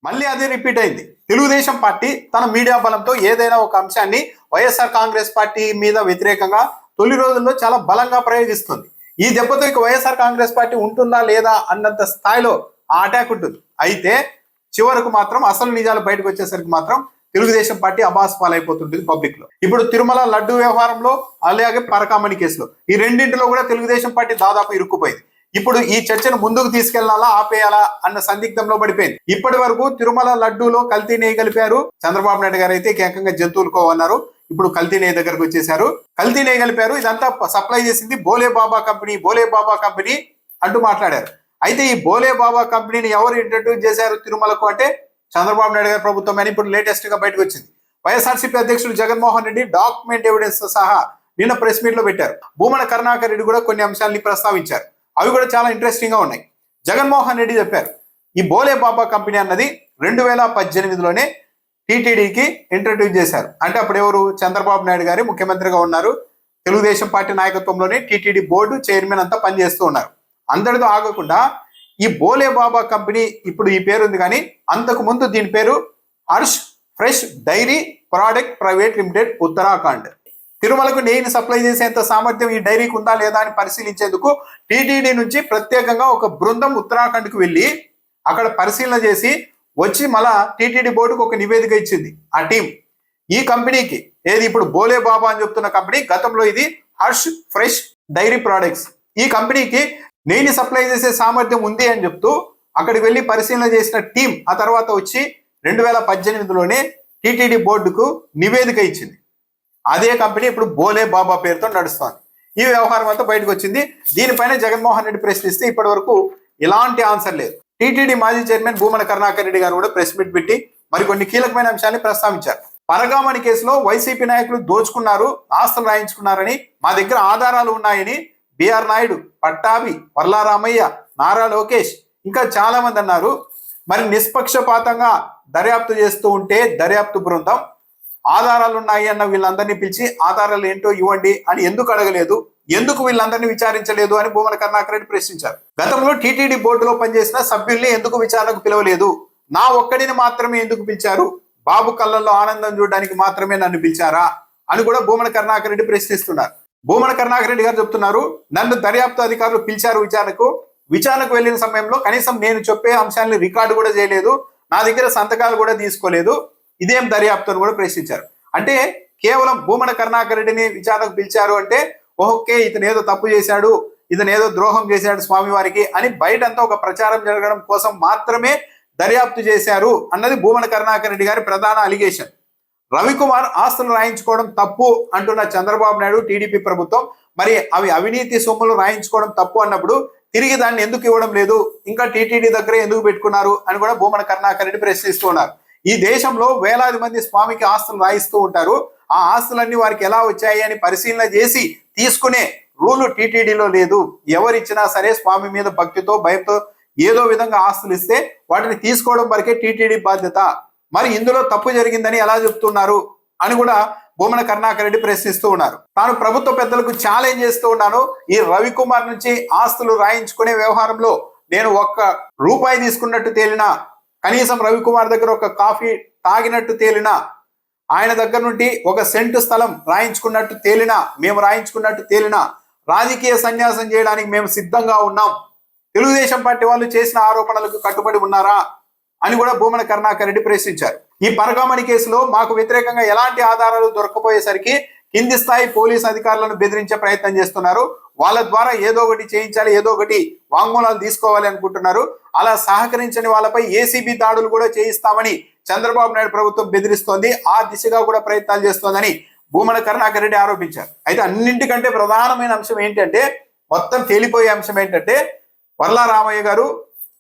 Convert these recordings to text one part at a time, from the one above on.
మళ్ళీ అదే రిపీట్ అయింది. తెలుగుదేశం పార్టీ తన మీడియా బలంతో ఏదైనా ఒక అంశాన్ని వైఎస్ఆర్ కాంగ్రెస్ పార్టీ మీద వ్యతిరేకంగా తొలి రోజుల్లో చాలా బలంగా ప్రయోగిస్తుంది. ఈ దెబ్బతో ఇక వైఎస్ఆర్ కాంగ్రెస్ పార్టీ ఉంటుందా లేదా అన్నంత స్థాయిలో ఆ అటాక్ ఉంటుంది. అయితే చివరకు మాత్రం అసలు నిజాలు బయటకు వచ్చేసరికి మాత్రం తెలుగుదేశం పార్టీ అబాస్ పాలైపోతుంటుంది పబ్లిక్ లో. ఇప్పుడు తిరుమల లడ్డు వ్యవహారంలో అలాగే పరకామణి కేసులో ఈ రెండింటిలో కూడా తెలుగుదేశం పార్టీ దాదాపు ఇరుక్కుపోయింది. ఇప్పుడు ఈ చర్చను ముందుకు తీసుకెళ్లాలా ఆపేయాలా అన్న సందిగ్ధంలో పడిపోయింది. ఇప్పటి వరకు తిరుమల లడ్డూలో కల్తీ నెయ్యి కలిపారు. చంద్రబాబు నాయుడు గారు అయితే ఏకంగా జంతువులుకో అన్నారు. ఇప్పుడు కల్తీ నెయ్యి దగ్గరకు వచ్చేసారు. కల్తీ నెయ్యి కలిపారు, ఇదంతా సప్లై చేసింది బోలే బాబా కంపెనీ అంటూ మాట్లాడారు. అయితే ఈ బోలే బాబా కంపెనీని ఎవరు ఇంట్రడ్యూస్ చేశారు తిరుమలకు అంటే చంద్రబాబు నాయుడు గారి ప్రభుత్వం అని ఇప్పుడు లేటెస్ట్ గా బయటకు వచ్చింది. వైఎస్ఆర్సీపీ అధ్యక్షుడు జగన్మోహన్ రెడ్డి డాక్యుమెంట్ ఎవిడెన్స్ సహా నిన్న ప్రెస్ మీట్ లో పెట్టారు. భూమన కరుణాకర్ రెడ్డి కూడా కొన్ని అంశాలని ప్రస్తావించారు. అవి కూడా చాలా ఇంట్రెస్టింగ్ గా ఉన్నాయి. జగన్మోహన్ రెడ్డి చెప్పారు, ఈ బోలే బాబా కంపెనీ అన్నది 2018లోనే టీటీడీకి ఇంట్రడ్యూస్ చేశారు. అంటే అప్పుడు ఎవరు? చంద్రబాబు నాయుడు గారి ముఖ్యమంత్రిగా ఉన్నారు. తెలుగుదేశం పార్టీ నాయకత్వంలోనే టీటీడీ బోర్డు చైర్మన్ అంతా పనిచేస్తూ ఉన్నారు. అందరితో ఆగకుండా ఈ బోలే బాబా కంపెనీ ఇప్పుడు ఈ పేరు ఉంది, కానీ అంతకు ముందు దీని పేరు Harsh fresh dairy product private limited Uttarakhand. తిరుమలకు నెయ్యిని సప్లై చేసేంత సామర్థ్యం ఈ డైరీకి ఉందా లేదా అని పరిశీలించేందుకు టీటీడీ నుంచి ప్రత్యేకంగా ఒక బృందం ఉత్తరాఖండ్కు వెళ్ళి అక్కడ పరిశీలన చేసి వచ్చి మళ్ళా టీటీడీ బోర్డుకు ఒక నివేదిక ఇచ్చింది ఆ టీం. ఈ కంపెనీకి ఏది ఇప్పుడు బోలే బాబా అని చెప్తున్న కంపెనీ, గతంలో ఇది హర్ష్ ఫ్రెష్ డైరీ ప్రోడక్ట్స్. ఈ కంపెనీకి నెయ్యిని సప్లై చేసే సామర్థ్యం ఉంది అని చెప్తూ అక్కడికి వెళ్ళి పరిశీలన చేసిన టీం ఆ తర్వాత వచ్చి 2018లోనే టీటీడీ బోర్డుకు నివేదిక ఇచ్చింది. అదే కంపెనీ ఇప్పుడు బోలే బాబా పేరుతో నడుస్తోంది. ఈ వ్యవహారం అంతా బయటకు వచ్చింది. దీనిపైన జగన్మోహన్ రెడ్డి ప్రశ్నిస్తే ఇప్పటి వరకు ఎలాంటి ఆన్సర్ లేదు. టీటీడీ మాజీ చైర్మన్ భూమన కరుణాకర్ రెడ్డి గారు కూడా ప్రెస్ మీట్ పెట్టి మరికొన్ని కీలకమైన అంశాన్ని ప్రస్తావించారు. పరకామణి కేసులో వైసీపీ నాయకులు దోచుకున్నారు, ఆస్తులు రాయించుకున్నారని మా దగ్గర ఆధారాలు ఉన్నాయని బిఆర్ నాయుడు, పట్టాభి, వర్లారామయ్య, నారా లోకేష్ ఇంకా చాలా మంది అన్నారు. మరి నిష్పక్షపాతంగా దర్యాప్తు చేస్తూ ఉంటే దర్యాప్తు బృందం ఆధారాలు ఉన్నాయి అన్న వీళ్ళందరినీ పిలిచి ఆధారాలు ఏంటో ఇవ్వండి అని ఎందుకు అడగలేదు, ఎందుకు వీళ్ళందరినీ విచారించలేదు అని భూమన కరుణాకర్ రెడ్డి ప్రశ్నించారు. గతంలో టీటీడీ బోర్డులో పనిచేసిన సభ్యుల్ని ఎందుకు విచారణకు పిలవలేదు, నా ఒక్కడిని మాత్రమే ఎందుకు పిలిచారు, బాబు కళ్ళల్లో ఆనందం చూడడానికి మాత్రమే నన్ను పిలిచారా అని కూడా భూమన కరుణాకర్ రెడ్డి ప్రశ్నిస్తున్నారు. భూమన కరుణాకర్ రెడ్డి గారు చెప్తున్నారు, నన్ను దర్యాప్తు అధికారులు పిలిచారు విచారణకు వెళ్ళిన సమయంలో కనీసం నేను చెప్పే అంశాన్ని రికార్డు కూడా చేయలేదు, నా దగ్గర సంతకాలు కూడా తీసుకోలేదు, ఇదేం దర్యాప్తు అని కూడా ప్రశ్నించారు. అంటే కేవలం భూమన కరుణాకర్ రెడ్డిని విచారణకు పిలిచారు అంటే ఓకే ఇతను ఏదో తప్పు చేశాడు, ఇతను ఏదో ద్రోహం చేశాడు స్వామివారికి అని బయటంతా ఒక ప్రచారం జరగడం కోసం మాత్రమే దర్యాప్తు చేశారు అన్నది భూమన కరుణాకర్ రెడ్డి గారి ప్రధాన అలిగేషన్. రవికుమార్ ఆస్తులు రాయించుకోవడం తప్పు అంటున్న చంద్రబాబు నాయుడు టీడీపీ ప్రభుత్వం మరి అవి అవినీతి సొమ్ములు రాయించుకోవడం తప్పు అన్నప్పుడు తిరిగి దాన్ని ఎందుకు ఇవ్వడం లేదు, ఇంకా టీటీడీ దగ్గరే ఎందుకు పెట్టుకున్నారు అని కూడా భూమన కరుణాకర్ రెడ్డి ప్రశ్నిస్తూ ఉన్నారు. ఈ దేశంలో వేలాది మంది స్వామికి ఆస్తులు రాయిస్తూ ఉంటారు. ఆ ఆస్తులన్నీ వారికి ఎలా వచ్చాయి అని పరిశీలన చేసి తీసుకునే రూలు టీటీడీలో లేదు. ఎవరిచ్చినా సరే స్వామి మీద భక్తితో భయంతో ఏదో విధంగా ఆస్తులు ఇస్తే వాటిని తీసుకోవడం వరకే టీటీడీ బాధ్యత. మరి ఇందులో తప్పు జరిగిందని ఎలా చెప్తున్నారు అని కూడా భూమన కరుణాకర్ రెడ్డి ప్రశ్నిస్తూ ఉన్నారు. తాను ప్రభుత్వ పెద్దలకు ఛాలెంజ్ చేస్తూ ఉన్నాను, ఈ రవికుమార్ నుంచి ఆస్తులు రాయించుకునే వ్యవహారంలో నేను ₹1 తీసుకున్నట్టు తేలినా, కనీసం రవికుమార్ దగ్గర ఒక కాఫీ తాగినట్టు తేలినా, ఆయన దగ్గర నుండి 1 సెంటు స్థలం రాయించుకున్నట్టు తేలినా, మేము రాయించుకున్నట్టు తేలినా రాజకీయ సన్యాసం చేయడానికి మేము సిద్ధంగా ఉన్నాం. తెలుగుదేశం పార్టీ వాళ్ళు చేసిన ఆరోపణలకు కట్టుబడి ఉన్నారా అని కూడా భూమన కరుణాకర్ రెడ్డి ప్రశ్నించారు. ఈ పరకామణి కేసులో మాకు వ్యతిరేకంగా ఎలాంటి ఆధారాలు దొరకపోయేసరికి కింది స్థాయి పోలీసు అధికారులను బెదిరించే ప్రయత్నం చేస్తున్నారు. వాళ్ళ ద్వారా ఏదో ఒకటి చేయించాలి, ఏదో ఒకటి వాంగ్మూలాలు తీసుకోవాలి అనుకుంటున్నారు. అలా సహకరించని వాళ్ళపై ఏసీబీ దాడులు కూడా చేయిస్తామని చంద్రబాబు నాయుడు ప్రభుత్వం బెదిరిస్తోంది. ఆ దిశగా కూడా ప్రయత్నాలు చేస్తోందని భూమన కరుణాకర్ రెడ్డి ఆరోపించారు. అయితే అన్నింటికంటే ప్రధానమైన అంశం ఏంటంటే, మొత్తం తేలిపోయే అంశం ఏంటంటే, వర్లారామయ్య గారు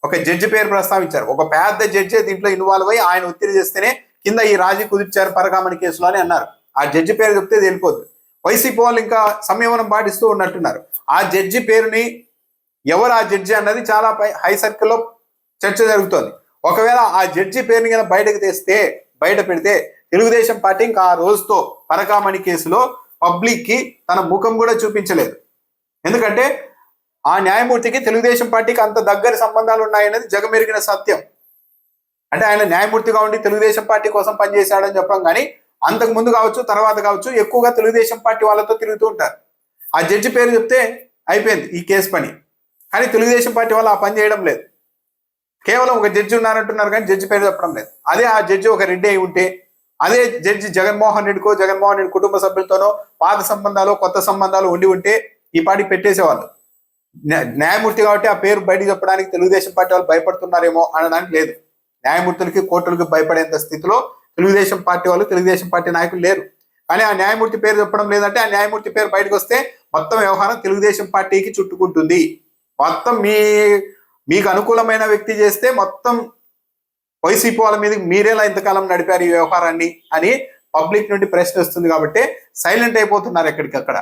ఒక జడ్జి పేరు ప్రస్తావించారు. ఒక పెద్ద జడ్జి దీంట్లో ఇన్వాల్వ్ అయ్యి ఆయన ఒత్తిడి చేస్తేనే కింద ఈ రాజీ కుదిర్చారు పరకామణి కేసులో అని అన్నారు. ఆ జడ్జి పేరు చెప్తే తెలిపోద్దు. వైసీపీ వాళ్ళు ఇంకా సంయమనం పాటిస్తూ ఉన్నట్టున్నారు. ఆ జడ్జి పేరుని ఎవరు ఆ జడ్జి అన్నది చాలా హై సర్కిల్లో చర్చ జరుగుతోంది. ఒకవేళ ఆ జడ్జి పేరుని కనుక బయట పెడితే తెలుగుదేశం పార్టీ ఇంకా ఆ రోజుతో పరకామణి కేసులో పబ్లిక్ కి తన ముఖం కూడా చూపించలేదు. ఎందుకంటే ఆ న్యాయమూర్తికి తెలుగుదేశం పార్టీకి అంత దగ్గర సంబంధాలు ఉన్నాయనేది జగమెరిగిన సత్యం. అంటే ఆయన న్యాయమూర్తిగా ఉండి తెలుగుదేశం పార్టీ కోసం పనిచేశాడని చెప్పడం కానీ అంతకు ముందు కావచ్చు తర్వాత కావచ్చు ఎక్కువగా తెలుగుదేశం పార్టీ వాళ్ళతో తిరుగుతూ ఉంటారు. ఆ జడ్జి పేరు చెప్తే అయిపోయింది ఈ కేసు పని. కానీ తెలుగుదేశం పార్టీ వాళ్ళు ఆ పని చేయడం లేదు. కేవలం ఒక జడ్జి ఉన్నారంటున్నారు కానీ జడ్జి పేరు చెప్పడం లేదు. అదే ఆ జడ్జి ఒక రెడ్డి అయి ఉంటే, అదే జడ్జి జగన్మోహన్ రెడ్డి కుటుంబ సభ్యులతోనో పాత సంబంధాలు కొత్త సంబంధాలు ఉండి ఉంటే ఈ పార్టీ పెట్టేసేవాళ్ళు. న్యాయమూర్తి కాబట్టి ఆ పేరు బయటకు చెప్పడానికి తెలుగుదేశం పార్టీ వాళ్ళు భయపడుతున్నారేమో అనడానికి లేదు. న్యాయమూర్తులకి కోర్టులకి భయపడేంత స్థితిలో తెలుగుదేశం పార్టీ వాళ్ళు తెలుగుదేశం పార్టీ నాయకులు లేరు. కానీ ఆ న్యాయమూర్తి పేరు చెప్పడం లేదంటే ఆ న్యాయమూర్తి పేరు బయటకు వస్తే మొత్తం వ్యవహారం తెలుగుదేశం పార్టీకి చుట్టుకుంటుంది. మొత్తం మీకు అనుకూలమైన వ్యక్తి చేస్తే మొత్తం వైసీపీ వాళ్ళ మీద మీరేలా ఇంతకాలం నడిపారు ఈ వ్యవహారాన్ని అని పబ్లిక్ నుండి ప్రశ్న వస్తుంది. కాబట్టి సైలెంట్ అయిపోతున్నారు ఎక్కడికక్కడ.